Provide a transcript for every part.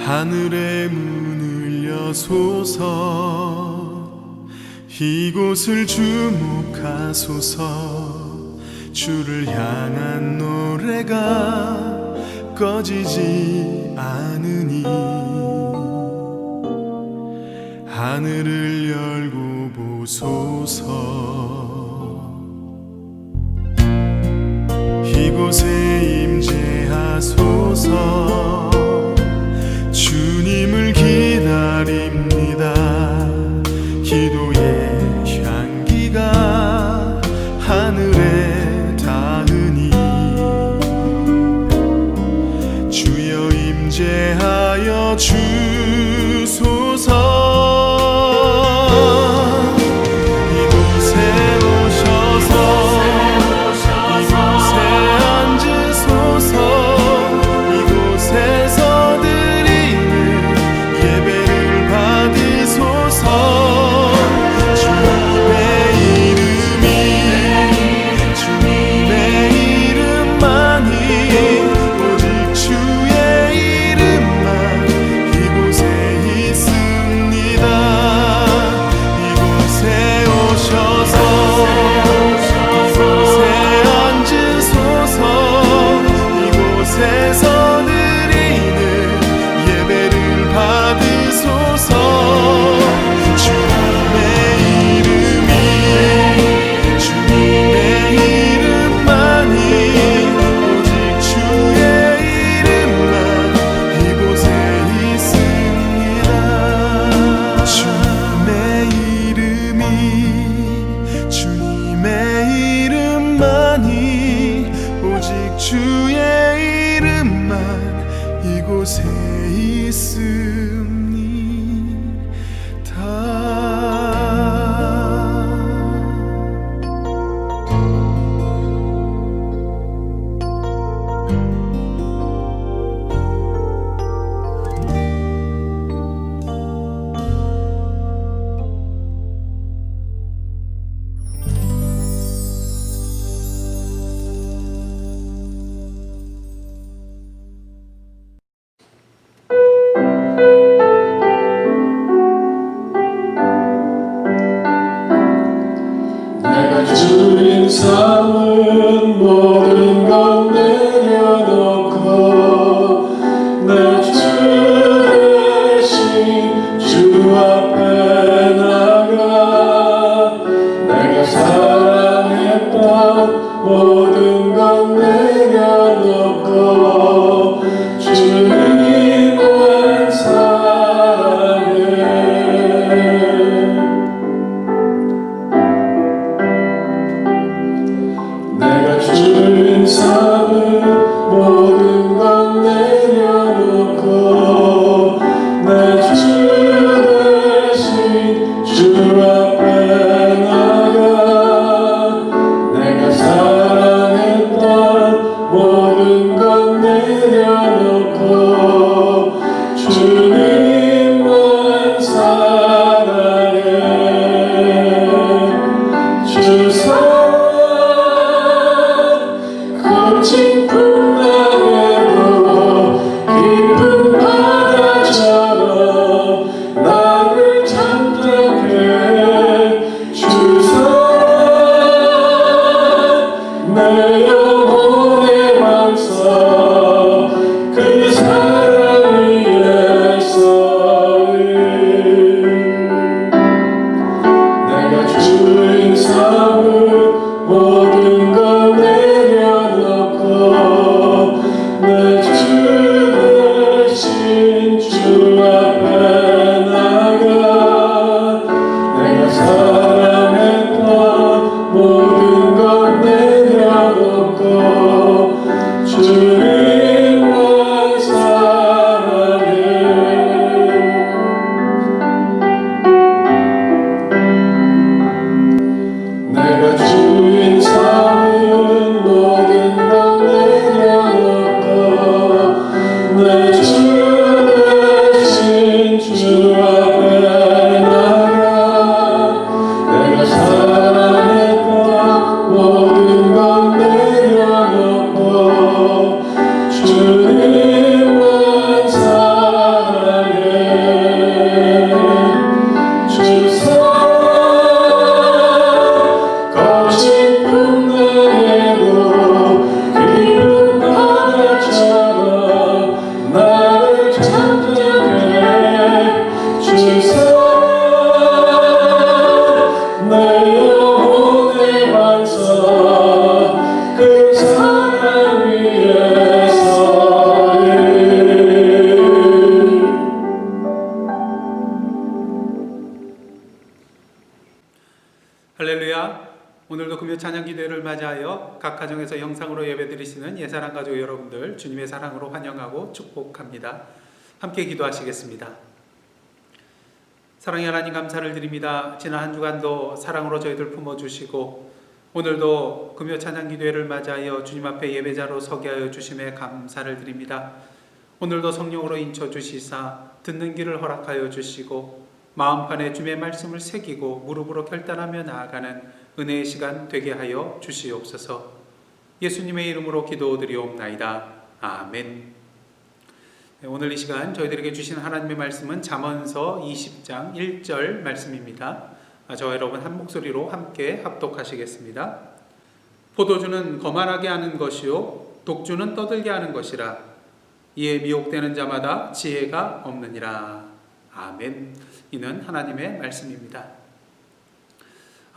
하늘의 문을 여소서 이곳을 주목하소서 주를 향한 노래가 꺼지지 않으니 하늘을 열고 보소서 이곳에 임재하소서 주님을 기다립니다 기도의 향기가 하늘에 닿으니 주여 임재하여 주소서 주의 이름만 이곳에 주님 삼은 모든 것 내려놓고 내 주 대신 주 앞에 나가 내가 사랑했던 모든 것 내려놓고 주님만 사랑해 내가 주님 삼은 모든 것 내려놓고 내 주 대신 주 앞에 나가 내가 사랑했던 모든 것 내려놓고 주님만 사랑해 주 거친 풍랑에도 깊은 바다처럼 나를 잠잠케 주사 내 영혼의 맘서 그 사랑 위에서 내가 주인 삼은 모든 것 내려놓고 내 주 대신 주 앞에 나가 내가 사랑했던 모든 것 내려놓고 주님만 사랑해 내가 주인 삼은 모든 것 내려놓고 내 주 대신 주 앞에 나가 내가 사랑했던 모든 것 내려놓고 주님만 사랑해 금요 찬양 기도회를 맞이하여 각 가정에서 영상으로 예배드리시는 예사랑 가족 여러분들 주님의 사랑으로 환영하고 축복합니다. 함께 기도하시겠습니다. 사랑의 하나님 감사를 드립니다. 지난 한 주간도 사랑으로 저희들 품어주시고 오늘도 금요 찬양 기도회를 맞이하여 주님 앞에 예배자로 서게 하여 주심에 감사를 드립니다. 오늘도 성령으로 인쳐주시사 듣는 길을 허락하여 주시고 마음판에 주님의 말씀을 새기고 무릎으로 결단하며 나아가는 은혜의 시간 되게 하여 주시옵소서. 예수님의 이름으로 기도드리옵나이다. 아멘. 오늘 이 시간 저희들에게 주신 하나님의 말씀은 잠언서 20장 1절 말씀입니다. 저와 여러분 한 목소리로 함께 합독하시겠습니다. 포도주는 거만하게 하는 것이요 독주는 떠들게 하는 것이라. 이에 미혹되는 자마다 지혜가 없느니라. 아멘. 이는 하나님의 말씀입니다.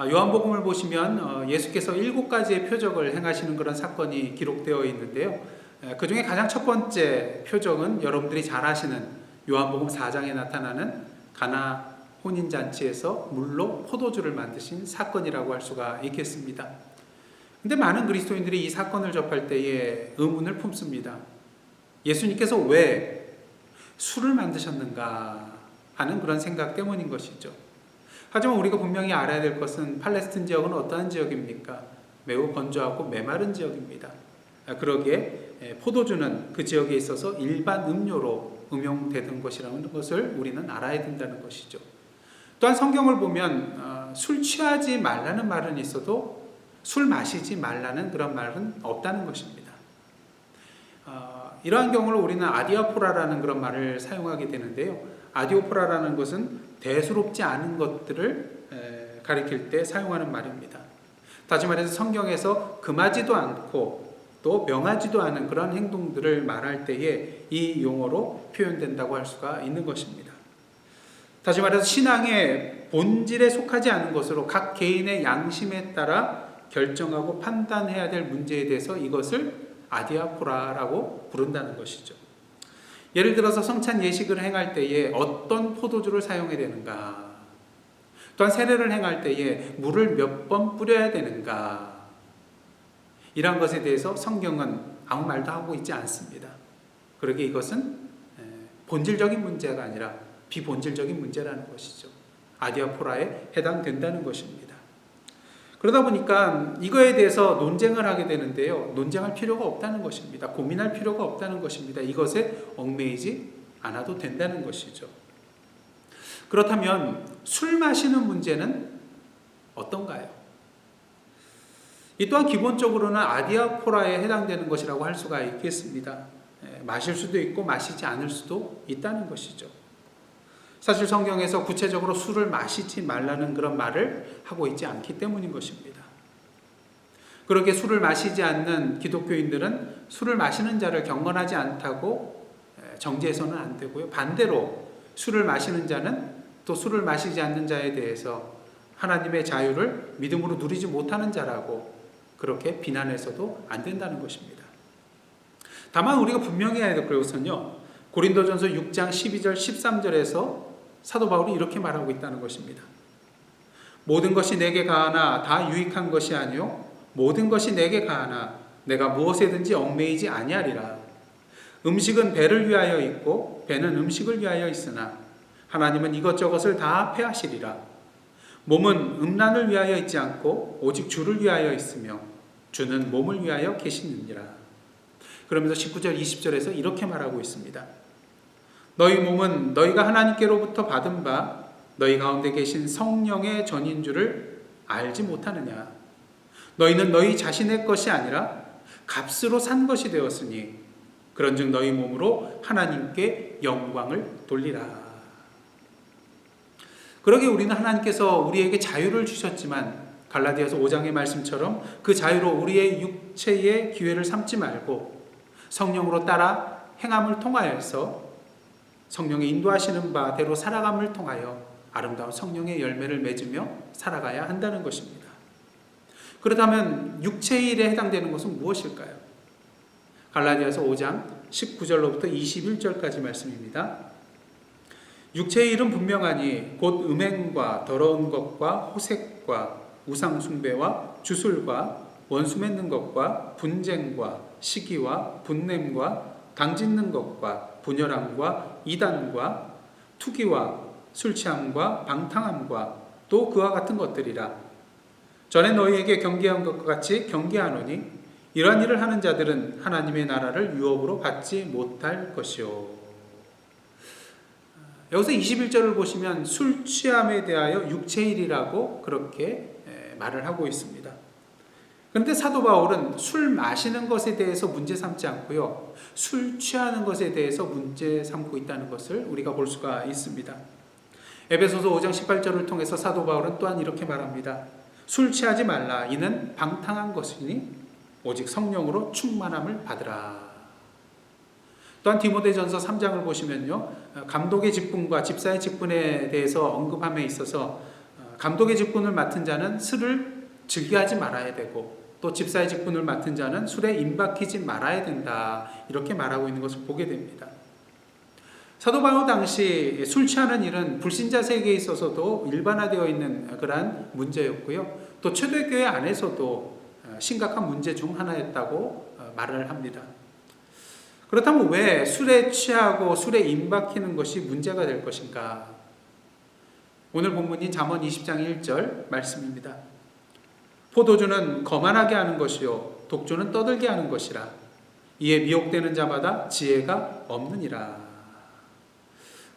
요한복음을 보시면 예수께서 7가지의 표적을 행하시는 그런 사건이 기록되어 있는데요. 그 중에 가장 첫 번째 표적은 여러분들이 잘 아시는 요한복음 4장에 나타나는 가나 혼인잔치에서 물로 포도주를 만드신 사건이라고 할 수가 있겠습니다. 근데 많은 그리스도인들이 이 사건을 접할 때에 의문을 품습니다. 예수님께서 왜 술을 만드셨는가 하는 그런 생각 때문인 것이죠. 하지만 우리가 분명히 알아야 될 것은 팔레스틴 지역은 어떠한 지역입니까? 매우 건조하고 메마른 지역입니다. 그러기에 포도주는 그 지역에 있어서 일반 음료로 음용되던 것이라는 것을 우리는 알아야 된다는 것이죠. 또한 성경을 보면 술 취하지 말라는 말은 있어도 술 마시지 말라는 그런 말은 없다는 것입니다. 이러한 경우를 우리는 아디아포라라는 그런 말을 사용하게 되는데요. 아디오포라라는 것은 대수롭지 않은 것들을 가리킬 때 사용하는 말입니다. 다시 말해서 성경에서 금하지도 않고 또 명하지도 않은 그런 행동들을 말할 때에 이 용어로 표현된다고 할 수가 있는 것입니다. 다시 말해서 신앙의 본질에 속하지 않은 것으로 각 개인의 양심에 따라 결정하고 판단해야 될 문제에 대해서 이것을 아디아포라라고 부른다는 것이죠. 예를 들어서 성찬 예식을 행할 때에 어떤 포도주를 사용해야 되는가, 또한 세례를 행할 때에 물을 몇 번 뿌려야 되는가, 이러한 것에 대해서 성경은 아무 말도 하고 있지 않습니다. 그러기에 이것은 본질적인 문제가 아니라 비본질적인 문제라는 것이죠. 아디아포라에 해당된다는 것입니다. 그러다 보니까 이거에 대해서 논쟁을 하게 되는데요. 논쟁할 필요가 없다는 것입니다. 고민할 필요가 없다는 것입니다. 이것에 얽매이지 않아도 된다는 것이죠. 그렇다면 술 마시는 문제는 어떤가요? 이 또한 기본적으로는 아디아포라에 해당되는 것이라고 할 수가 있겠습니다. 마실 수도 있고 마시지 않을 수도 있다는 것이죠. 사실 성경에서 구체적으로 술을 마시지 말라는 그런 말을 하고 있지 않기 때문인 것입니다. 그렇게 술을 마시지 않는 기독교인들은 술을 마시는 자를 경건하지 않다고 정죄해서는 안 되고요. 반대로 술을 마시는 자는 또 술을 마시지 않는 자에 대해서 하나님의 자유를 믿음으로 누리지 못하는 자라고 그렇게 비난해서도 안 된다는 것입니다. 다만 우리가 분명히 해야 될 것은요. 고린도전서 6장 12절 13절에서 사도 바울이 이렇게 말하고 있다는 것입니다. 모든 것이 내게 가하나 다 유익한 것이 아니요 모든 것이 내게 가하나 내가 무엇에든지 얽매이지 아니하리라. 음식은 배를 위하여 있고 배는 음식을 위하여 있으나 하나님은 이것저것을 다 패하시리라. 몸은 음란을 위하여 있지 않고 오직 주를 위하여 있으며 주는 몸을 위하여 계시느니라. 그러면서 19절 20절에서 이렇게 말하고 있습니다. 너희 몸은 너희가 하나님께로부터 받은 바 너희 가운데 계신 성령의 전인 줄을 알지 못하느냐. 너희는 너희 자신의 것이 아니라 값으로 산 것이 되었으니 그런즉 너희 몸으로 하나님께 영광을 돌리라. 그러기에 우리는 하나님께서 우리에게 자유를 주셨지만 갈라디아서 5장의 말씀처럼 그 자유로 우리의 육체의 기회를 삼지 말고 성령으로 따라 행함을 통하여서 성령의 인도하시는 바대로 살아감을 통하여 아름다운 성령의 열매를 맺으며 살아가야 한다는 것입니다. 그렇다면 육체의 일에 해당되는 것은 무엇일까요? 갈라디아서 5장 19절로부터 21절까지 말씀입니다. 육체의 일은 분명하니 곧 음행과 더러운 것과 호색과 우상 숭배와 주술과 원수 맺는 것과 분쟁과 시기와 분냄과 당짓는 것과 분열함과 이단과 투기와 술 취함과 방탕함과 또 그와 같은 것들이라. 전에 너희에게 경계한 것과 같이 경계하노니 이러한 일을 하는 자들은 하나님의 나라를 유업으로 받지 못할 것이요. 여기서 21절을 보시면 술 취함에 대하여 육체일이라고 그렇게 말을 하고 있습니다. 그런데 사도 바울은 술 마시는 것에 대해서 문제 삼지 않고요, 술 취하는 것에 대해서 문제 삼고 있다는 것을 우리가 볼 수가 있습니다. 에베소서 5장 18절을 통해서 사도 바울은 또한 이렇게 말합니다. 술 취하지 말라. 이는 방탕한 것이니 오직 성령으로 충만함을 받으라. 또한 디모데전서 3장을 보시면요, 감독의 직분과 집사의 직분에 대해서 언급함에 있어서 감독의 직분을 맡은 자는 술을 즐겨하지 말아야 되고 또 집사의 직분을 맡은 자는 술에 임박히지 말아야 된다, 이렇게 말하고 있는 것을 보게 됩니다. 사도 바울 당시 술 취하는 일은 불신자 세계에 있어서도 일반화되어 있는 그러한 문제였고요, 또 초대교회 안에서도 심각한 문제 중 하나였다고 말을 합니다. 그렇다면 왜 술에 취하고 술에 임박히는 것이 문제가 될 것인가? 오늘 본문인 잠언 20장 1절 말씀입니다. 포도주는 거만하게 하는 것이요 독주는 떠들게 하는 것이라. 이에 미혹되는 자마다 지혜가 없느니라.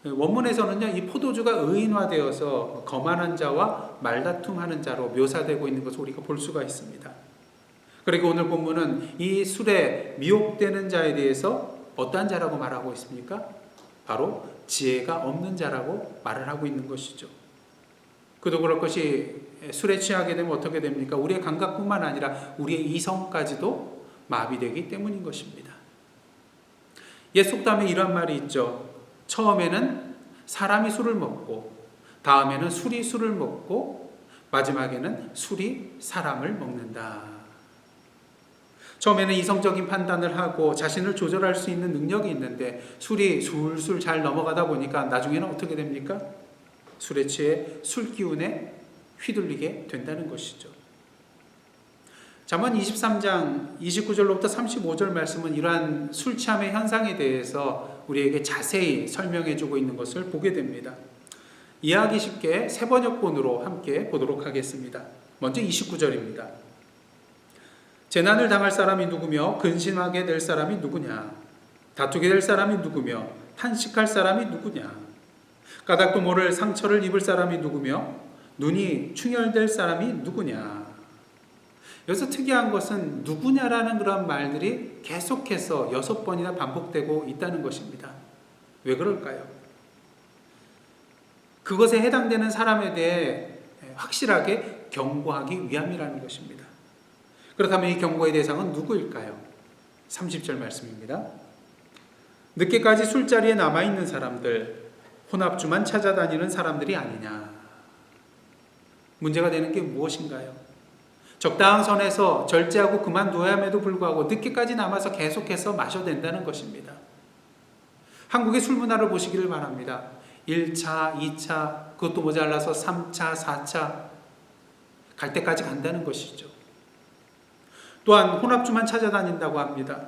원문에서는요, 이 포도주가 의인화되어서 거만한 자와 말다툼하는 자로 묘사되고 있는 것을 우리가 볼 수가 있습니다. 그리고 오늘 본문은 이 술에 미혹되는 자에 대해서 어떠한 자라고 말하고 있습니까? 바로 지혜가 없는 자라고 말을 하고 있는 것이죠. 그도 그럴 것이 술에 취하게 되면 어떻게 됩니까? 우리의 감각뿐만 아니라 우리의 이성까지도 마비되기 때문인 것입니다. 옛 속담에 이런 말이 있죠. 처음에는 사람이 술을 먹고, 다음에는 술이 술을 먹고, 마지막에는 술이 사람을 먹는다. 처음에는 이성적인 판단을 하고 자신을 조절할 수 있는 능력이 있는데 술이 술술 잘 넘어가다 보니까 나중에는 어떻게 됩니까? 술에 취해 술 기운에 휘둘리게 된다는 것이죠. 잠언 23장 29절로부터 35절 말씀은 이러한 술 취함의 현상에 대해서 우리에게 자세히 설명해 주고 있는 것을 보게 됩니다. 이해하기 쉽게 세 번역본으로 함께 보도록 하겠습니다. 먼저 29절입니다. 재난을 당할 사람이 누구며 근심하게 될 사람이 누구냐? 다투게 될 사람이 누구며 탄식할 사람이 누구냐? 까닭도 모를 상처를 입을 사람이 누구며 눈이 충혈될 사람이 누구냐? 여기서 특이한 것은 누구냐라는 그런 말들이 계속해서 6번이나 반복되고 있다는 것입니다. 왜 그럴까요? 그것에 해당되는 사람에 대해 확실하게 경고하기 위함이라는 것입니다. 그렇다면 이 경고의 대상은 누구일까요? 30절 말씀입니다. 늦게까지 술자리에 남아있는 사람들, 혼합주만 찾아다니는 사람들이 아니냐. 문제가 되는 게 무엇인가요? 적당한 선에서 절제하고 그만두어야함에도 불구하고 늦게까지 남아서 계속해서 마셔야 된다는 것입니다. 한국의 술 문화를 보시기를 바랍니다. 1차, 2차, 그것도 모자라서 3차, 4차 갈 때까지 간다는 것이죠. 또한 혼합주만 찾아다닌다고 합니다.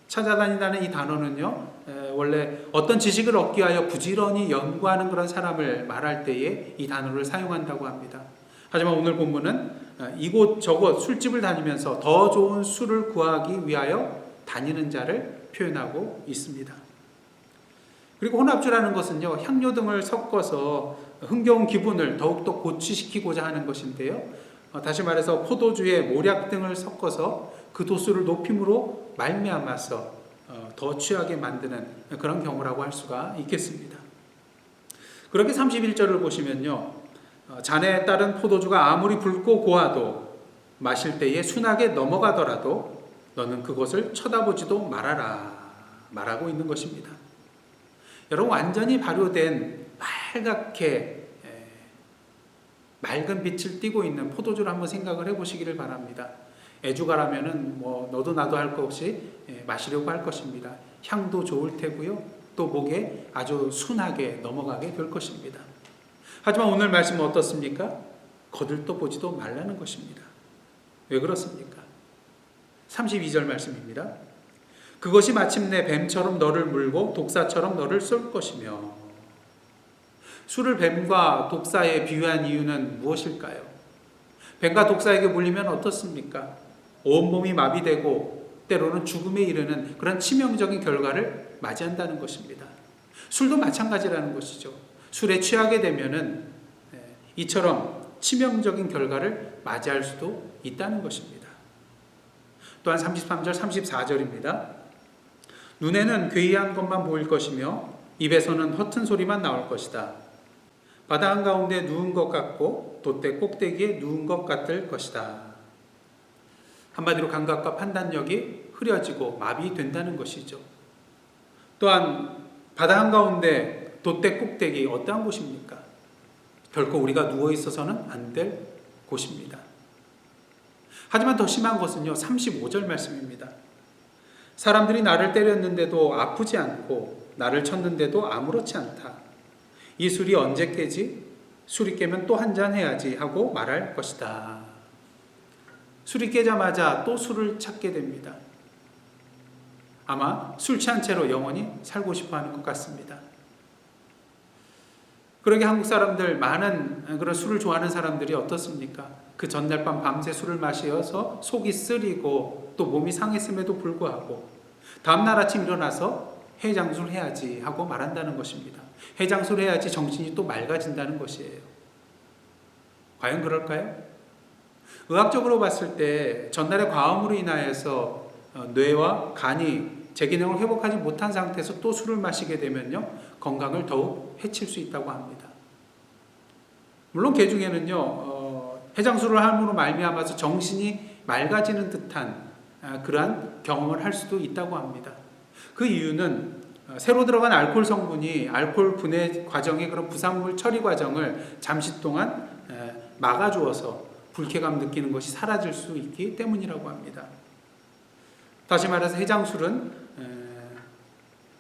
찾아다닌다는 이 단어는요, 원래 어떤 지식을 얻기 위하여 부지런히 연구하는 그런 사람을 말할 때에 이 단어를 사용한다고 합니다. 하지만 오늘 본문은 이곳저곳 술집을 다니면서 더 좋은 술을 구하기 위하여 다니는 자를 표현하고 있습니다. 그리고 혼합주라는 것은요, 향료 등을 섞어서 흥겨운 기분을 더욱더 고취시키고자 하는 것인데요, 다시 말해서 포도주에 모략 등을 섞어서 그 도수를 높임으로 말미암아서 더 취하게 만드는 그런 경우라고 할 수가 있겠습니다. 그렇게 31절을 보시면요, 잔에 따른 포도주가 아무리 붉고 고와도 마실 때에 순하게 넘어가더라도 너는 그것을 쳐다보지도 말아라 말하고 있는 것입니다. 여러분, 완전히 발효된 빨갛게 맑은 빛을 띠고 있는 포도주를 한번 생각을 해보시기를 바랍니다. 애주가라면은 너도 나도 할 것 없이 마시려고 할 것입니다. 향도 좋을 테고요, 또 목에 아주 순하게 넘어가게 될 것입니다. 하지만 오늘 말씀은 어떻습니까? 거들떠 보지도 말라는 것입니다. 왜 그렇습니까? 32절 말씀입니다. 그것이 마침내 뱀처럼 너를 물고 독사처럼 너를 쏠 것이며. 술을 뱀과 독사에 비유한 이유는 무엇일까요? 뱀과 독사에게 물리면 어떻습니까? 온몸이 마비되고 때로는 죽음에 이르는 그런 치명적인 결과를 맞이한다는 것입니다. 술도 마찬가지라는 것이죠. 술에 취하게 되면은 이처럼 치명적인 결과를 맞이할 수도 있다는 것입니다. 또한 33절, 34절입니다. 눈에는 괴이한 것만 보일 것이며 입에서는 허튼 소리만 나올 것이다. 바다 한가운데 누운 것 같고 돛대 꼭대기에 누운 것 같을 것이다. 한마디로 감각과 판단력이 흐려지고 마비된다는 것이죠. 또한 바다 한가운데 돛대 꼭대기 어떠한 곳입니까? 결코 우리가 누워 있어서는 안 될 곳입니다. 하지만 더 심한 것은요, 35절 말씀입니다. 사람들이 나를 때렸는데도 아프지 않고 나를 쳤는데도 아무렇지 않다. 이 술이 언제 깨지? 술이 깨면 또 한잔 해야지 하고 말할 것이다. 술이 깨자마자 또 술을 찾게 됩니다. 아마 술 취한 채로 영원히 살고 싶어 하는 것 같습니다. 그러게 한국 사람들, 많은 그런 술을 좋아하는 사람들이 어떻습니까? 그 전날 밤 밤새 술을 마셔서 속이 쓰리고 또 몸이 상했음에도 불구하고 다음날 아침 일어나서 해장술 해야지 하고 말한다는 것입니다. 해장술 해야지 정신이 또 맑아진다는 것이에요. 과연 그럴까요? 의학적으로 봤을 때 전날의 과음으로 인하여서 뇌와 간이 제기능을 회복하지 못한 상태에서 또 술을 마시게 되면요, 건강을 더욱 해칠 수 있다고 합니다. 물론 개 중에는요, 해장술을 함으로 말미암아서 정신이 맑아지는 듯한 그러한 경험을 할 수도 있다고 합니다. 그 이유는 새로 들어간 알코올 성분이 알코올 분해 과정의 그런 부산물 처리 과정을 잠시 동안 막아주어서 불쾌감 느끼는 것이 사라질 수 있기 때문이라고 합니다. 다시 말해서 해장술은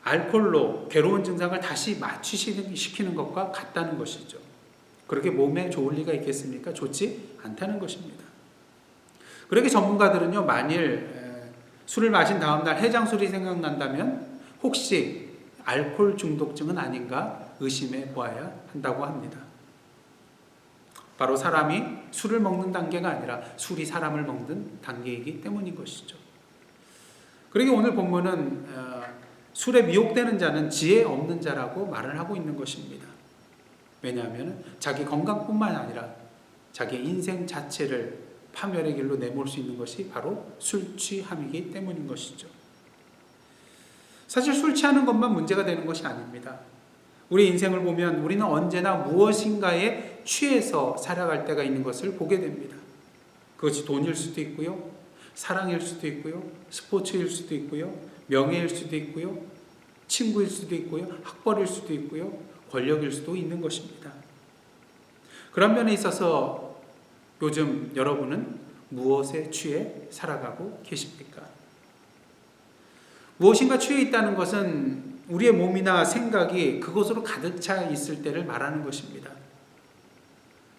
알코올로 괴로운 증상을 다시 마취시키는 것과 같다는 것이죠. 그렇게 몸에 좋을 리가 있겠습니까? 좋지 않다는 것입니다. 그렇게 전문가들은요, 만일 술을 마신 다음날 해장술이 생각난다면 혹시 알코올 중독증은 아닌가 의심해 보아야 한다고 합니다. 바로 사람이 술을 먹는 단계가 아니라 술이 사람을 먹는 단계이기 때문인 것이죠. 그러게 오늘 본문은 술에 미혹되는 자는 지혜 없는 자라고 말을 하고 있는 것입니다. 왜냐하면 자기 건강뿐만 아니라 자기 인생 자체를 파멸의 길로 내몰 수 있는 것이 바로 술 취함이기 때문인 것이죠. 사실 술 취하는 것만 문제가 되는 것이 아닙니다. 우리 인생을 보면 우리는 언제나 무엇인가에 취해서 살아갈 때가 있는 것을 보게 됩니다. 그것이 돈일 수도 있고요, 사랑일 수도 있고요, 스포츠일 수도 있고요, 명예일 수도 있고요, 친구일 수도 있고요, 학벌일 수도 있고요, 권력일 수도 있는 것입니다. 그런 면에 있어서 요즘 여러분은 무엇에 취해 살아가고 계십니까? 무엇인가 취해 있다는 것은 우리의 몸이나 생각이 그것으로 가득 차 있을 때를 말하는 것입니다.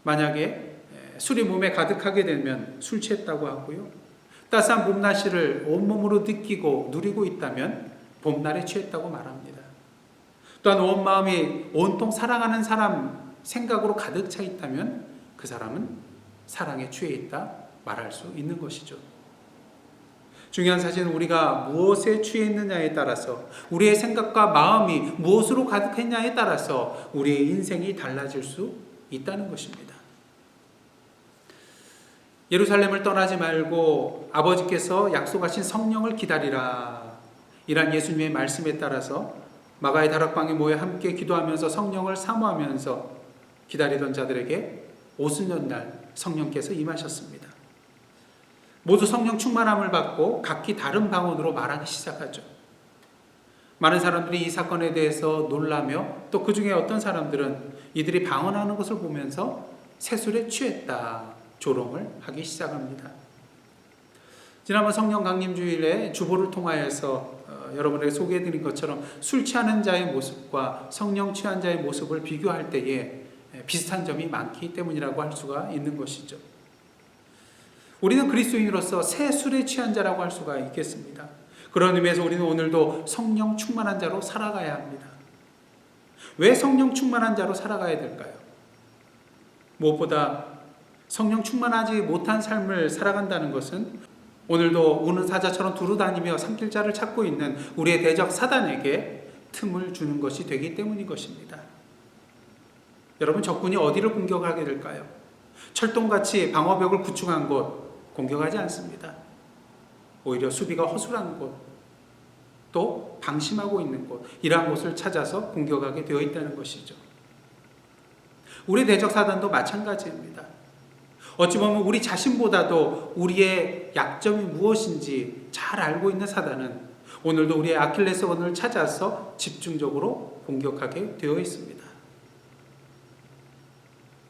만약에 술이 몸에 가득하게 되면 술 취했다고 하고요, 따스한 봄날씨를 온몸으로 느끼고 누리고 있다면 봄날에 취했다고 말합니다. 또한 온 마음이 온통 사랑하는 사람 생각으로 가득 차 있다면 그 사람은 사랑에 취해 있다 말할 수 있는 것이죠. 중요한 사실은 우리가 무엇에 취해 있느냐에 따라서, 우리의 생각과 마음이 무엇으로 가득했냐에 따라서 우리의 인생이 달라질 수 있다는 것입니다. 예루살렘을 떠나지 말고 아버지께서 약속하신 성령을 기다리라, 이란 예수님의 말씀에 따라서 마가의 다락방에 모여 함께 기도하면서 성령을 사모하면서 기다리던 자들에게 오순절날 성령께서 임하셨습니다. 모두 성령 충만함을 받고 각기 다른 방언으로 말하기 시작하죠. 많은 사람들이 이 사건에 대해서 놀라며 또 그 중에 어떤 사람들은 이들이 방언하는 것을 보면서 새술에 취했다 조롱을 하기 시작합니다. 지난번 성령 강림 주일에 주보를 통하여서 여러분에게 소개해드린 것처럼 술 취하는 자의 모습과 성령 취한 자의 모습을 비교할 때에 비슷한 점이 많기 때문이라고 할 수가 있는 것이죠. 우리는 그리스도인으로서 새 술에 취한 자라고 할 수가 있겠습니다. 그런 의미에서 우리는 오늘도 성령 충만한 자로 살아가야 합니다. 왜 성령 충만한 자로 살아가야 될까요? 무엇보다 성령 충만하지 못한 삶을 살아간다는 것은 오늘도 우는 사자처럼 두루다니며 삼킬자를 찾고 있는 우리의 대적 사단에게 틈을 주는 것이 되기 때문인 것입니다. 여러분, 적군이 어디를 공격하게 될까요? 철동같이 방어벽을 구축한 곳 공격하지 않습니다. 오히려 수비가 허술한 곳, 또 방심하고 있는 곳, 이러한 곳을 찾아서 공격하게 되어 있다는 것이죠. 우리 대적 사단도 마찬가지입니다. 어찌 보면 우리 자신보다도 우리의 약점이 무엇인지 잘 알고 있는 사단은 오늘도 우리의 아킬레스건을 찾아서 집중적으로 공격하게 되어 있습니다.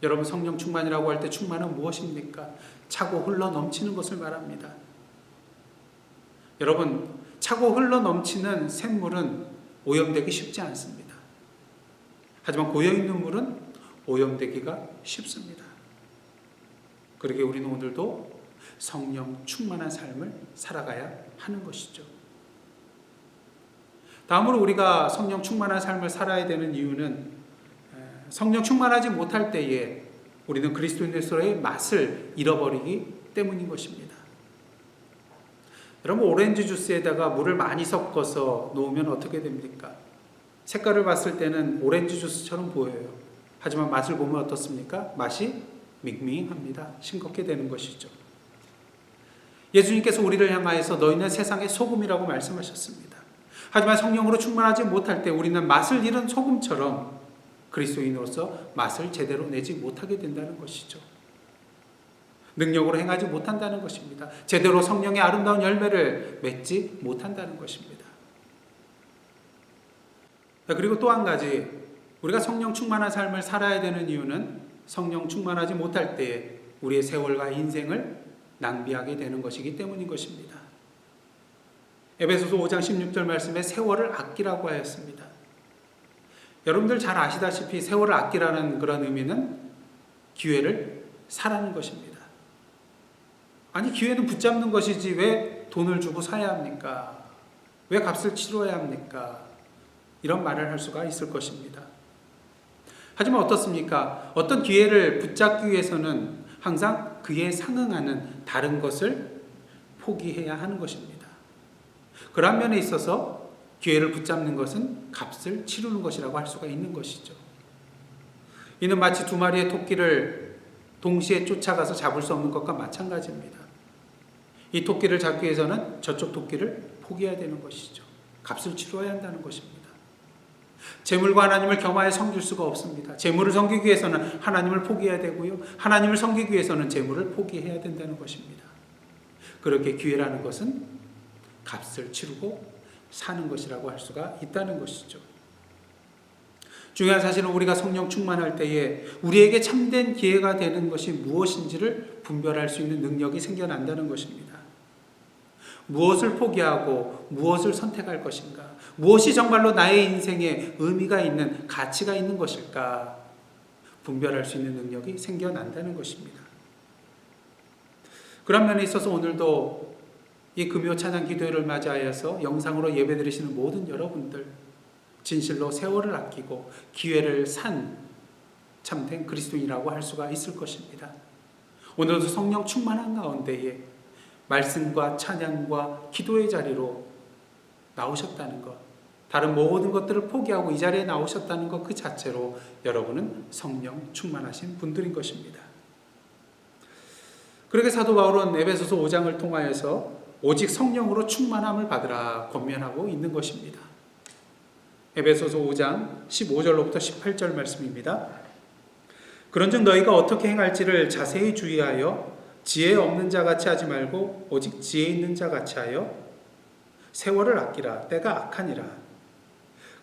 여러분, 성령 충만이라고 할 때 충만은 무엇입니까? 차고 흘러 넘치는 것을 말합니다. 여러분, 차고 흘러 넘치는 샘물은 오염되기 쉽지 않습니다. 하지만 고여있는 물은 오염되기가 쉽습니다. 그러게 우리는 오늘도 성령 충만한 삶을 살아가야 하는 것이죠. 다음으로 우리가 성령 충만한 삶을 살아야 되는 이유는 성령 충만하지 못할 때에 우리는 그리스도인으로서의 맛을 잃어버리기 때문인 것입니다. 여러분, 오렌지 주스에다가 물을 많이 섞어서 놓으면 어떻게 됩니까? 색깔을 봤을 때는 오렌지 주스처럼 보여요. 하지만 맛을 보면 어떻습니까? 맛이 밍밍합니다. 싱겁게 되는 것이죠. 예수님께서 우리를 향하여서 너희는 세상의 소금이라고 말씀하셨습니다. 하지만 성령으로 충만하지 못할 때 우리는 맛을 잃은 소금처럼 그리스도인으로서 맛을 제대로 내지 못하게 된다는 것이죠. 능력으로 행하지 못한다는 것입니다. 제대로 성령의 아름다운 열매를 맺지 못한다는 것입니다. 그리고 또 한 가지, 우리가 성령 충만한 삶을 살아야 되는 이유는 성령 충만하지 못할 때에 우리의 세월과 인생을 낭비하게 되는 것이기 때문인 것입니다. 에베소서 5장 16절 말씀에 세월을 아끼라고 하였습니다. 여러분들 잘 아시다시피 세월을 아끼라는 그런 의미는 기회를 사라는 것입니다. 아니, 기회는 붙잡는 것이지 왜 돈을 주고 사야 합니까? 왜 값을 치러야 합니까? 이런 말을 할 수가 있을 것입니다. 하지만 어떻습니까? 어떤 기회를 붙잡기 위해서는 항상 그에 상응하는 다른 것을 포기해야 하는 것입니다. 그런 면에 있어서 기회를 붙잡는 것은 값을 치르는 것이라고 할 수가 있는 것이죠. 이는 마치 두 마리의 토끼를 동시에 쫓아가서 잡을 수 없는 것과 마찬가지입니다. 이 토끼를 잡기 위해서는 저쪽 토끼를 포기해야 되는 것이죠. 값을 치러야 한다는 것입니다. 재물과 하나님을 겸하여 섬길 수가 없습니다. 재물을 섬기기 위해서는 하나님을 포기해야 되고요. 하나님을 섬기기 위해서는 재물을 포기해야 된다는 것입니다. 그렇게 기회라는 것은 값을 치르고 사는 것이라고 할 수가 있다는 것이죠. 중요한 사실은 우리가 성령 충만할 때에 우리에게 참된 기회가 되는 것이 무엇인지를 분별할 수 있는 능력이 생겨난다는 것입니다. 무엇을 포기하고 무엇을 선택할 것인가? 무엇이 정말로 나의 인생에 의미가 있는, 가치가 있는 것일까? 분별할 수 있는 능력이 생겨난다는 것입니다. 그런 면에 있어서 오늘도 이 금요 찬양 기도회를 맞이하여서 영상으로 예배드리시는 모든 여러분들, 진실로 세월을 아끼고 기회를 산 참된 그리스도인이라고 할 수가 있을 것입니다. 오늘도 성령 충만한 가운데에 말씀과 찬양과 기도의 자리로 나오셨다는 것, 다른 모든 것들을 포기하고 이 자리에 나오셨다는 것 그 자체로 여러분은 성령 충만하신 분들인 것입니다. 그렇게 사도 바울은 에베소서 5장을 통하여서 오직 성령으로 충만함을 받으라 권면하고 있는 것입니다. 에베소서 5장 15절로부터 18절 말씀입니다. 그런즉 너희가 어떻게 행할지를 자세히 주의하여 지혜 없는 자같이 하지 말고 오직 지혜 있는 자같이 하여 세월을 아끼라. 때가 악하니라.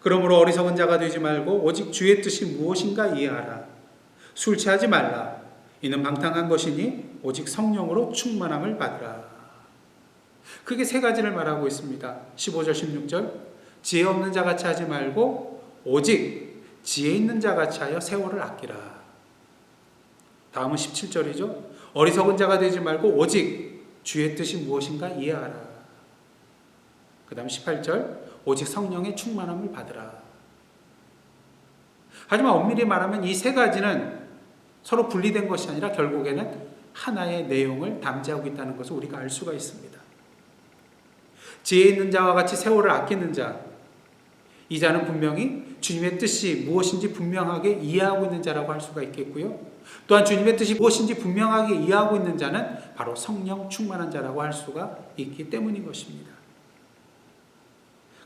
그러므로 어리석은 자가 되지 말고 오직 주의 뜻이 무엇인가 이해하라. 술 취하지 말라. 이는 방탕한 것이니 오직 성령으로 충만함을 받으라. 크게 세 가지를 말하고 있습니다. 15절 16절 지혜 없는 자같이 하지 말고 오직 지혜 있는 자같이 하여 세월을 아끼라. 다음은 17절이죠. 어리석은 자가 되지 말고 오직 주의 뜻이 무엇인가 이해하라. 그 다음 18절 오직 성령의 충만함을 받으라. 하지만 엄밀히 말하면 이 세 가지는 서로 분리된 것이 아니라 결국에는 하나의 내용을 담지하고 있다는 것을 우리가 알 수가 있습니다. 지혜 있는 자와 같이 세월을 아끼는 자, 이 자는 분명히 주님의 뜻이 무엇인지 분명하게 이해하고 있는 자라고 할 수가 있겠고요. 또한 주님의 뜻이 무엇인지 분명하게 이해하고 있는 자는 바로 성령 충만한 자라고 할 수가 있기 때문인 것입니다.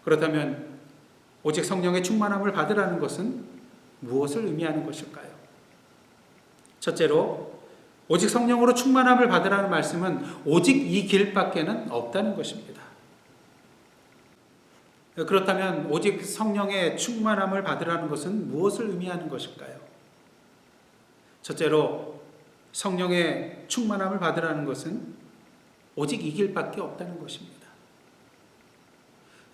그렇다면 오직 성령의 충만함을 받으라는 것은 무엇을 의미하는 것일까요? 첫째로 오직 성령으로 충만함을 받으라는 말씀은 오직 이 길밖에는 없다는 것입니다. 그렇다면 오직 성령의 충만함을 받으라는 것은 무엇을 의미하는 것일까요? 첫째로 성령의 충만함을 받으라는 것은 오직 이 길밖에 없다는 것입니다.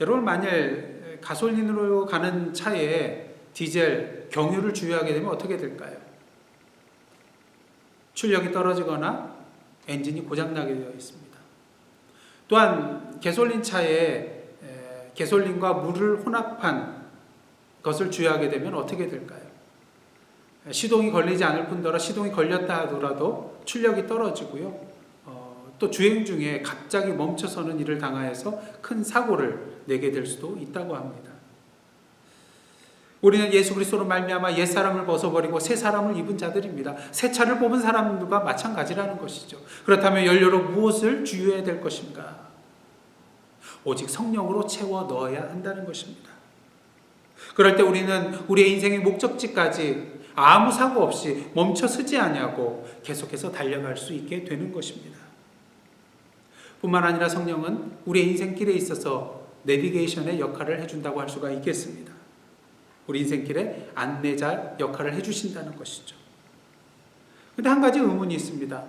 여러분, 만일 가솔린으로 가는 차에 디젤, 경유를 주유하게 되면 어떻게 될까요? 출력이 떨어지거나 엔진이 고장나게 되어 있습니다. 또한 가솔린 차에 가솔린과 물을 혼합한 것을 주유하게 되면 어떻게 될까요? 시동이 걸리지 않을 뿐더러 시동이 걸렸다 하더라도 출력이 떨어지고요. 또 주행 중에 갑자기 멈춰서는 일을 당하여서 큰 사고를 내게 될 수도 있다고 합니다. 우리는 예수 그리스도로 말미암아 옛사람을 벗어버리고 새 사람을 입은 자들입니다. 새 차를 뽑은 사람들과 마찬가지라는 것이죠. 그렇다면 연료로 무엇을 주유해야 될 것인가? 오직 성령으로 채워 넣어야 한다는 것입니다. 그럴 때 우리는 우리의 인생의 목적지까지 아무 사고 없이 멈춰 서지 아니하고 계속해서 달려갈 수 있게 되는 것입니다. 뿐만 아니라 성령은 우리의 인생길에 있어서 내비게이션의 역할을 해준다고 할 수가 있겠습니다. 우리 인생길에 안내자 역할을 해주신다는 것이죠. 그런데 한 가지 의문이 있습니다.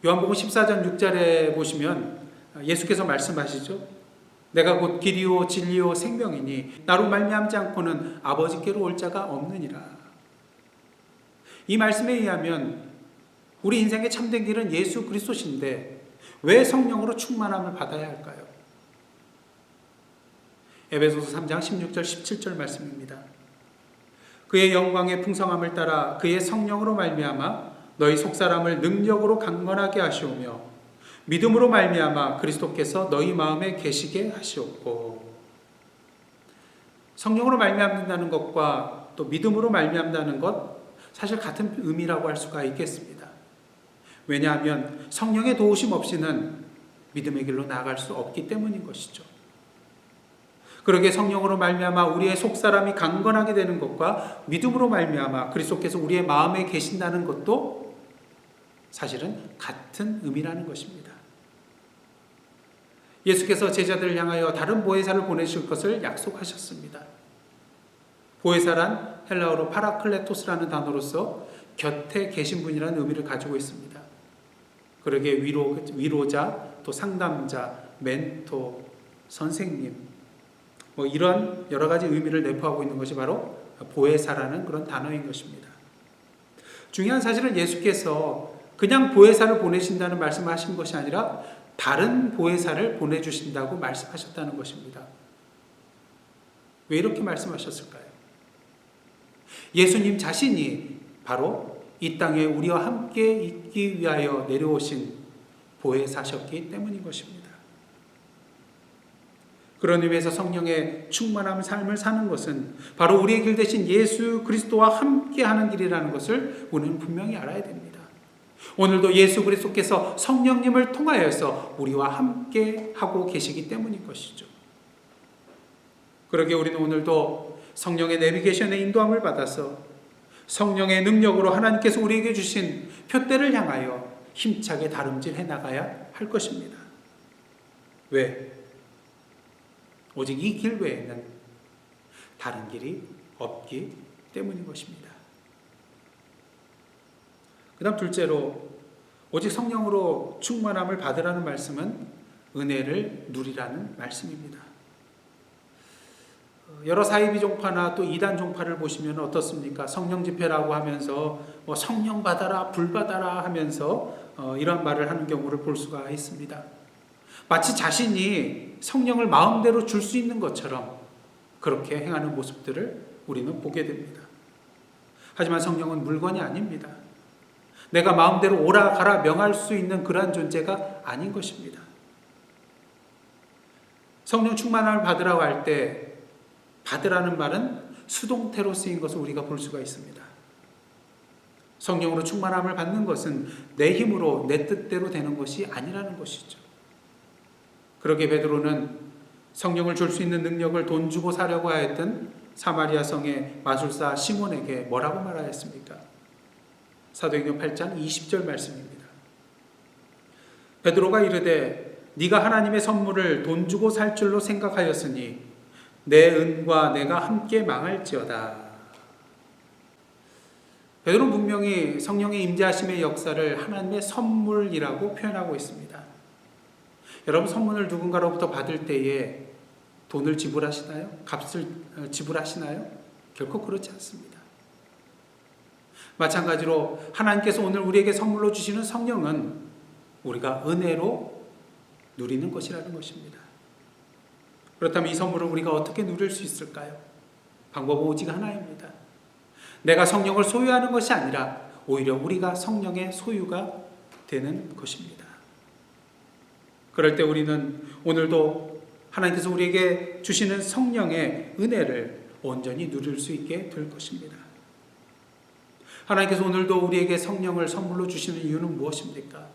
요한복음 14장 6절에 보시면 예수께서 말씀하시죠. 내가 곧 길이요 진리요 생명이니 나로 말미암지 않고는 아버지께로 올 자가 없느니라. 이 말씀에 의하면 우리 인생의 참된 길은 예수 그리스도신데 왜 성령으로 충만함을 받아야 할까요? 에베소서 3장 16절 17절 말씀입니다. 그의 영광의 풍성함을 따라 그의 성령으로 말미암아 너희 속사람을 능력으로 강건하게 하시오며 믿음으로 말미암아 그리스도께서 너희 마음에 계시게 하시옵고. 성령으로 말미암는다는 것과 또 믿음으로 말미암다는 것 사실 같은 의미라고 할 수가 있겠습니다. 왜냐하면 성령의 도우심 없이는 믿음의 길로 나아갈 수 없기 때문인 것이죠. 그러게 성령으로 말미암아 우리의 속사람이 강건하게 되는 것과 믿음으로 말미암아 그리스도께서 우리의 마음에 계신다는 것도 사실은 같은 의미라는 것입니다. 예수께서 제자들을 향하여 다른 보혜사를 보내실 것을 약속하셨습니다. 보혜사란 헬라어로 파라클레토스라는 단어로서 곁에 계신 분이라는 의미를 가지고 있습니다. 그러게 위로자, 또 상담자, 멘토, 선생님, 이런 여러 가지 의미를 내포하고 있는 것이 바로 보혜사라는 그런 단어인 것입니다. 중요한 사실은 예수께서 그냥 보혜사를 보내신다는 말씀을 하신 것이 아니라 다른 보혜사를 보내주신다고 말씀하셨다는 것입니다. 왜 이렇게 말씀하셨을까요? 예수님 자신이 바로 이 땅에 우리와 함께 있기 위하여 내려오신 보혜사셨기 때문인 것입니다. 그런 의미에서 성령의 충만한 삶을 사는 것은 바로 우리의 길 대신 예수 그리스도와 함께하는 길이라는 것을 우리는 분명히 알아야 됩니다. 오늘도 예수 그리스도께서 성령님을 통하여서 우리와 함께하고 계시기 때문인 것이죠. 그러기에 우리는 오늘도 성령의 내비게이션의 인도함을 받아서 성령의 능력으로 하나님께서 우리에게 주신 표대를 향하여 힘차게 다름질해 나가야 할 것입니다. 왜? 오직 이 길 외에는 다른 길이 없기 때문인 것입니다. 그 다음 둘째로 오직 성령으로 충만함을 받으라는 말씀은 은혜를 누리라는 말씀입니다. 여러 사이비 종파나 또 이단 종파를 보시면 어떻습니까? 성령 집회라고 하면서 성령 받아라, 불 받아라 하면서 이런 말을 하는 경우를 볼 수가 있습니다. 마치 자신이 성령을 마음대로 줄 수 있는 것처럼 그렇게 행하는 모습들을 우리는 보게 됩니다. 하지만 성령은 물건이 아닙니다. 내가 마음대로 오라 가라 명할 수 있는 그러한 존재가 아닌 것입니다. 성령 충만함을 받으라고 할 때 받으라는 말은 수동태로 쓰인 것을 우리가 볼 수가 있습니다. 성령으로 충만함을 받는 것은 내 힘으로 내 뜻대로 되는 것이 아니라는 것이죠. 그러기에 베드로는 성령을 줄 수 있는 능력을 돈 주고 사려고 하였던 사마리아 성의 마술사 시몬에게 뭐라고 말하였습니까? 사도행전 8장 20절 말씀입니다. 베드로가 이르되 네가 하나님의 선물을 돈 주고 살 줄로 생각하였으니 내 은과 내가 함께 망할지어다. 베드로는 분명히 성령의 임재하심의 역사를 하나님의 선물이라고 표현하고 있습니다. 여러분, 선물을 누군가로부터 받을 때에 돈을 지불하시나요? 값을 지불하시나요? 결코 그렇지 않습니다. 마찬가지로 하나님께서 오늘 우리에게 선물로 주시는 성령은 우리가 은혜로 누리는 것이라는 것입니다. 그렇다면 이 선물을 우리가 어떻게 누릴 수 있을까요? 방법은 오직 하나입니다. 내가 성령을 소유하는 것이 아니라 오히려 우리가 성령의 소유가 되는 것입니다. 그럴 때 우리는 오늘도 하나님께서 우리에게 주시는 성령의 은혜를 온전히 누릴 수 있게 될 것입니다. 하나님께서 오늘도 우리에게 성령을 선물로 주시는 이유는 무엇입니까?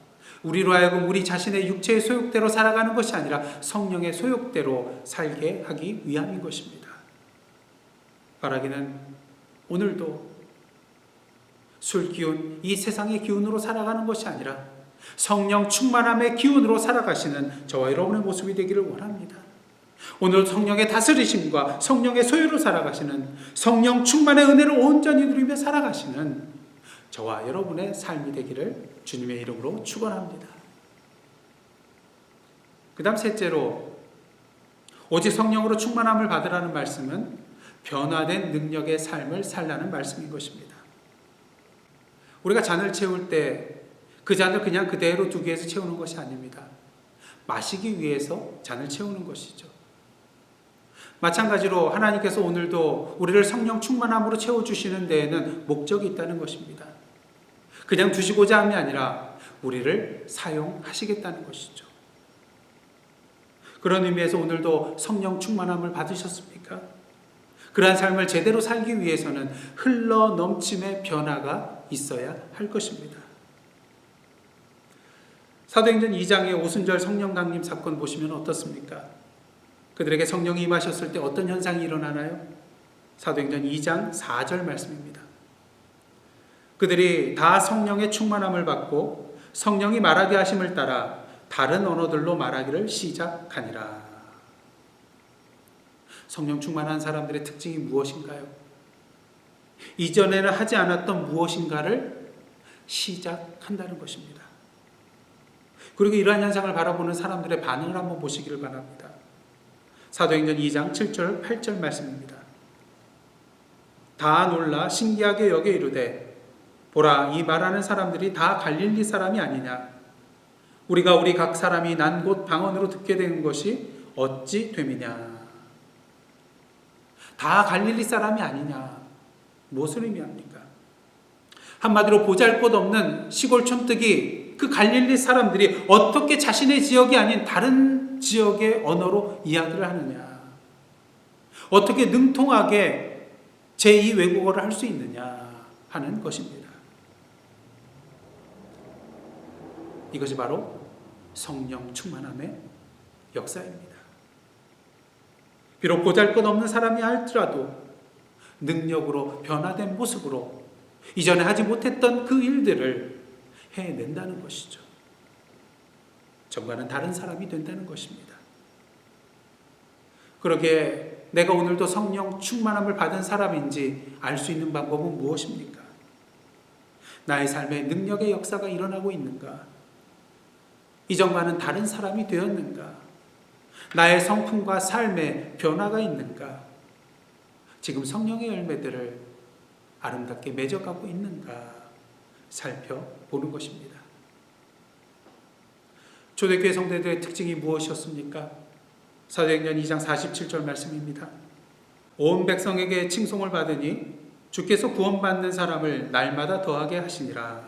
우리로 하여금 우리 자신의 육체의 소욕대로 살아가는 것이 아니라 성령의 소욕대로 살게 하기 위함인 것입니다. 바라기는 오늘도 술 기운, 이 세상의 기운으로 살아가는 것이 아니라 성령 충만함의 기운으로 살아가시는 저와 여러분의 모습이 되기를 원합니다. 오늘 성령의 다스리심과 성령의 소유로 살아가시는, 성령 충만의 은혜를 온전히 누리며 살아가시는 저와 여러분의 삶이 되기를 주님의 이름으로 축원합니다. 그 다음 셋째로, 오직 성령으로 충만함을 받으라는 말씀은 변화된 능력의 삶을 살라는 말씀인 것입니다. 우리가 잔을 채울 때 그 잔을 그냥 그대로 두기 위해서 채우는 것이 아닙니다. 마시기 위해서 잔을 채우는 것이죠. 마찬가지로 하나님께서 오늘도 우리를 성령 충만함으로 채워주시는 데에는 목적이 있다는 것입니다. 그냥 두시고자 함이 아니라 우리를 사용하시겠다는 것이죠. 그런 의미에서 오늘도 성령 충만함을 받으셨습니까? 그러한 삶을 제대로 살기 위해서는 흘러 넘침의 변화가 있어야 할 것입니다. 사도행전 2장의 오순절 성령 강림 사건 보시면 어떻습니까? 그들에게 성령이 임하셨을 때 어떤 현상이 일어나나요? 사도행전 2장 4절 말씀입니다. 그들이 다 성령의 충만함을 받고 성령이 말하게 하심을 따라 다른 언어들로 말하기를 시작하니라. 성령 충만한 사람들의 특징이 무엇인가요? 이전에는 하지 않았던 무엇인가를 시작한다는 것입니다. 그리고 이러한 현상을 바라보는 사람들의 반응을 한번 보시기를 바랍니다. 사도행전 2장 7절 8절 말씀입니다. 다 놀라 신기하게 여겨 이르되 보라, 이 말하는 사람들이 다 갈릴리 사람이 아니냐? 우리가 우리 각 사람이 난 곳 방언으로 듣게 된 것이 어찌 됨이냐? 다 갈릴리 사람이 아니냐? 무엇을 의미합니까? 한마디로 보잘것없는 시골 촌뜨기 그 갈릴리 사람들이 어떻게 자신의 지역이 아닌 다른 지역의 언어로 이야기를 하느냐? 어떻게 능통하게 제2 외국어를 할 수 있느냐 하는 것입니다. 이것이 바로 성령 충만함의 역사입니다. 비록 보잘것없는 사람이 할지라도 능력으로 변화된 모습으로 이전에 하지 못했던 그 일들을 해낸다는 것이죠. 전과는 다른 사람이 된다는 것입니다. 그러기에 내가 오늘도 성령 충만함을 받은 사람인지 알 수 있는 방법은 무엇입니까? 나의 삶에 능력의 역사가 일어나고 있는가? 이전과는 다른 사람이 되었는가? 나의 성품과 삶에 변화가 있는가? 지금 성령의 열매들을 아름답게 맺어가고 있는가? 살펴보는 것입니다. 초대교회 성도들의 특징이 무엇이었습니까? 사도행전 2장 47절 말씀입니다. 온 백성에게 칭송을 받으니 주께서 구원받는 사람을 날마다 더하게 하시니라.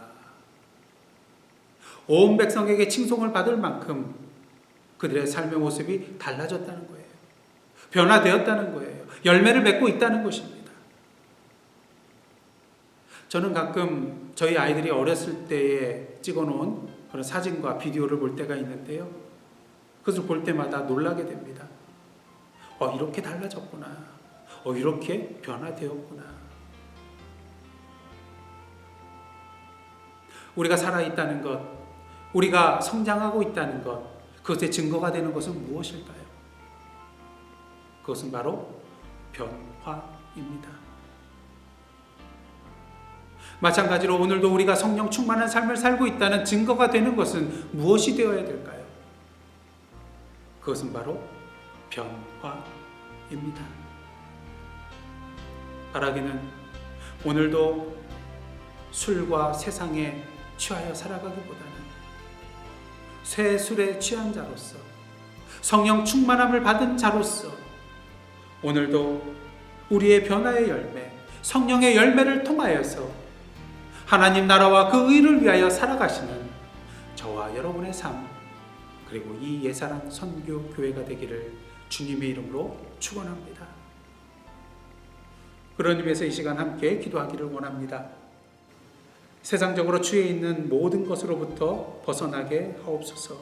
온 백성에게 칭송을 받을 만큼 그들의 삶의 모습이 달라졌다는 거예요. 변화되었다는 거예요. 열매를 맺고 있다는 것입니다. 저는 가끔 저희 아이들이 어렸을 때에 찍어놓은 그런 사진과 비디오를 볼 때가 있는데요. 그것을 볼 때마다 놀라게 됩니다. 이렇게 달라졌구나. 이렇게 변화되었구나. 우리가 살아있다는 것, 우리가 성장하고 있다는 것, 그것의 증거가 되는 것은 무엇일까요? 그것은 바로 변화입니다. 마찬가지로 오늘도 우리가 성령 충만한 삶을 살고 있다는 증거가 되는 것은 무엇이 되어야 될까요? 그것은 바로 변화입니다. 바라기는 오늘도 술과 세상에 취하여 살아가기보다는 새 술에 취한 자로서 성령 충만함을 받은 자로서 오늘도 우리의 변화의 열매, 성령의 열매를 통하여서 하나님 나라와 그 의를 위하여 살아가시는 저와 여러분의 삶, 그리고 이 예사랑 선교 교회가 되기를 주님의 이름으로 축원합니다. 그런 의미에서 이 시간 함께 기도하기를 원합니다. 세상적으로 취해 있는 모든 것으로부터 벗어나게 하옵소서.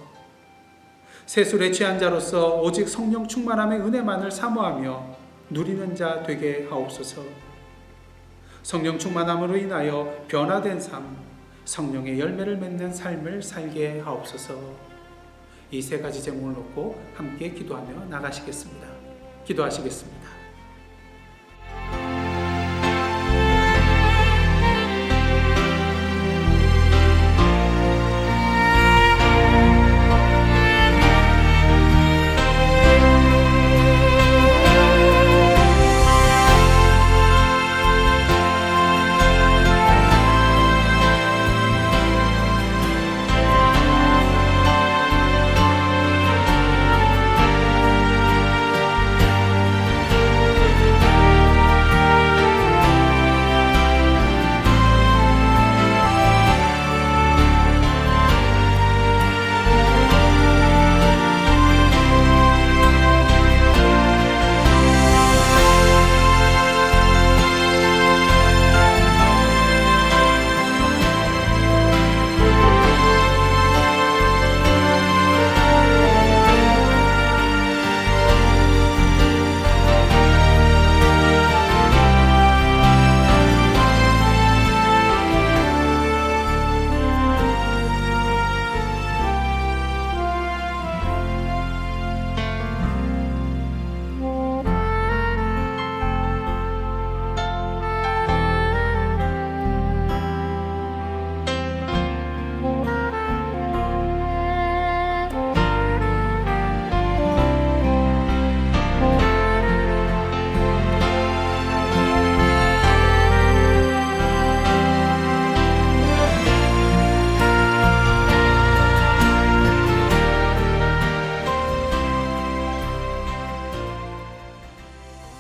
새술에 취한 자로서 오직 성령 충만함의 은혜만을 사모하며 누리는 자 되게 하옵소서. 성령 충만함으로 인하여 변화된 삶, 성령의 열매를 맺는 삶을 살게 하옵소서. 이 세 가지 제목을 놓고 함께 기도하며 나가시겠습니다. 기도하시겠습니다.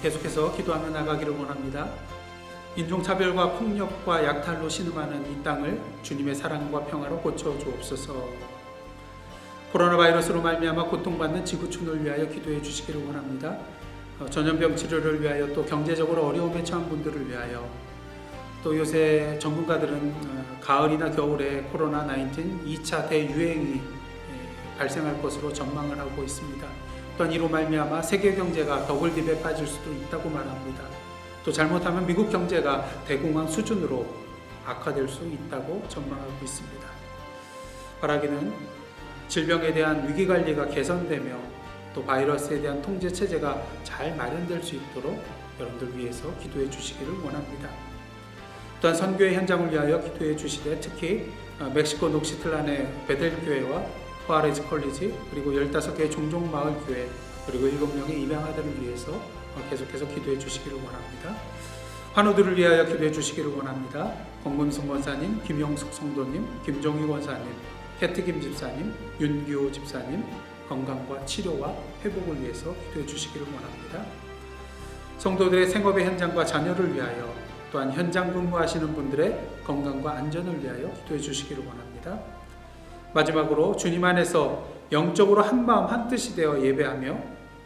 계속해서 기도하며 나가기를 원합니다. 인종차별과 폭력과 약탈로 신음하는 이 땅을 주님의 사랑과 평화로 고쳐주옵소서. 코로나 바이러스로 말미암아 고통받는 지구촌을 위하여 기도해 주시기를 원합니다. 전염병 치료를 위하여, 또 경제적으로 어려움에 처한 분들을 위하여, 또 요새 전문가들은 가을이나 겨울에 코로나19 2차 대유행이 발생할 것으로 전망을 하고 있습니다. 또한 이로 말미암아 세계 경제가 더블딥에 빠질 수도 있다고 말합니다. 또 잘못하면 미국 경제가 대공황 수준으로 악화될 수 있다고 전망하고 있습니다. 바라기는 질병에 대한 위기관리가 개선되며 또 바이러스에 대한 통제 체제가 잘 마련될 수 있도록 여러분들 위해서 기도해 주시기를 원합니다. 또한 선교의 현장을 위하여 기도해 주시되, 특히 멕시코 녹시틀란의 베델교회와 후아레즈 컬리지, 그리고 15개의 종종마을교회, 그리고 7명의 입양아들을 위해서 계속해서 기도해 주시기를 원합니다. 환우들을 위하여 기도해 주시기를 원합니다. 권금승 권사님, 김영숙 성도님, 김종희 권사님, 해트김 집사님, 윤규호 집사님 건강과 치료와 회복을 위해서 기도해 주시기를 원합니다. 성도들의 생업의 현장과 자녀를 위하여, 또한 현장 근무하시는 분들의 건강과 안전을 위하여 기도해 주시기를 원합니다. 마지막으로 주님 안에서 영적으로 한마음 한뜻이 되어 예배하며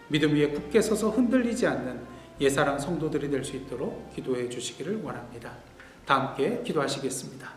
믿음 위에 굳게 서서 흔들리지 않는 예사랑 성도들이 될 수 있도록 기도해 주시기를 원합니다. 다 함께 기도하시겠습니다.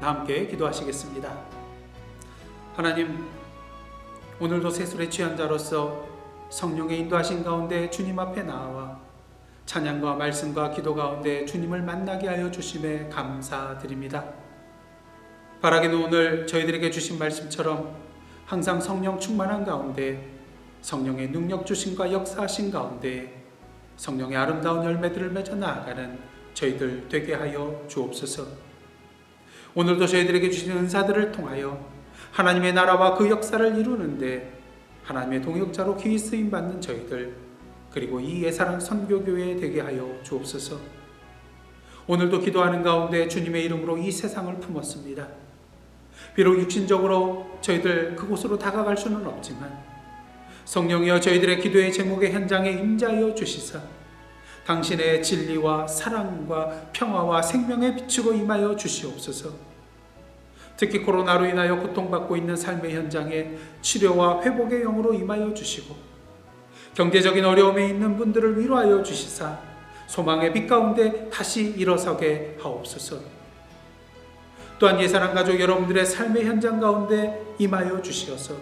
함께 기도하시겠습니다. 하나님, 오늘도 세술에 취한 자로서 성령의 인도하신 가운데 주님 앞에 나와 찬양과 말씀과 기도 가운데 주님을 만나게 하여 주심에 감사드립니다. 바라기는 오늘 저희들에게 주신 말씀처럼 항상 성령 충만한 가운데 성령의 능력 주심과 역사하신 가운데 성령의 아름다운 열매들을 맺어 나아가는 저희들 되게 하여 주옵소서. 오늘도 저희들에게 주신 은사들을 통하여 하나님의 나라와 그 역사를 이루는데 하나님의 동역자로 귀히 쓰임 받는 저희들, 그리고 이 예사랑 선교교회 되게 하여 주옵소서. 오늘도 기도하는 가운데 주님의 이름으로 이 세상을 품었습니다. 비록 육신적으로 저희들 그곳으로 다가갈 수는 없지만 성령이여 저희들의 기도의 제목의 현장에 임자하여 주시사 당신의 진리와 사랑과 평화와 생명의 빛으로 임하여 주시옵소서. 특히 코로나로 인하여 고통받고 있는 삶의 현장에 치료와 회복의 영으로 임하여 주시고 경제적인 어려움에 있는 분들을 위로하여 주시사 소망의 빛 가운데 다시 일어서게 하옵소서. 또한 예사랑 가족 여러분들의 삶의 현장 가운데 임하여 주시어서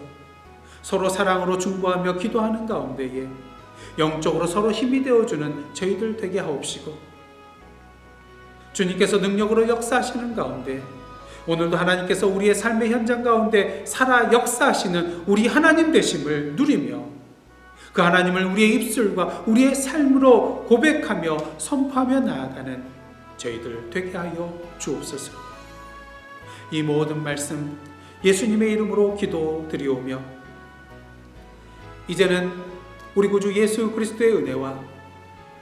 서로 사랑으로 중보하며 기도하는 가운데에 영적으로 서로 힘이 되어주는 저희들 되게 하옵시고 주님께서 능력으로 역사하시는 가운데 오늘도 하나님께서 우리의 삶의 현장 가운데 살아 역사하시는 우리 하나님 되심을 누리며 그 하나님을 우리의 입술과 우리의 삶으로 고백하며 선포하며 나아가는 저희들 되게 하여 주옵소서. 이 모든 말씀 예수님의 이름으로 기도드리오며 이제는 우리 구주 예수 그리스도의 은혜와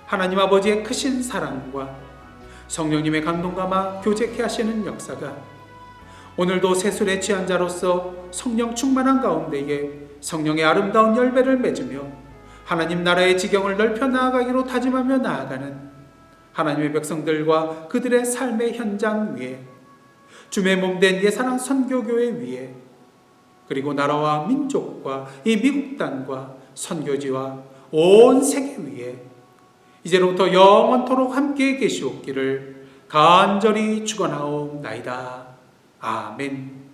하나님 아버지의 크신 사랑과 성령님의 감동감화 교제케 하시는 역사가 오늘도 세술에 취한 자로서 성령 충만한 가운데에 성령의 아름다운 열매를 맺으며 하나님 나라의 지경을 넓혀 나아가기로 다짐하며 나아가는 하나님의 백성들과 그들의 삶의 현장 위에 주의 몸된 예사랑 선교교회 위에 그리고 나라와 민족과 이 미국 땅과 선교지와 온 세계 위에 이제로부터 영원토록 함께 계시옵기를 간절히 축원하옵나이다. 아멘.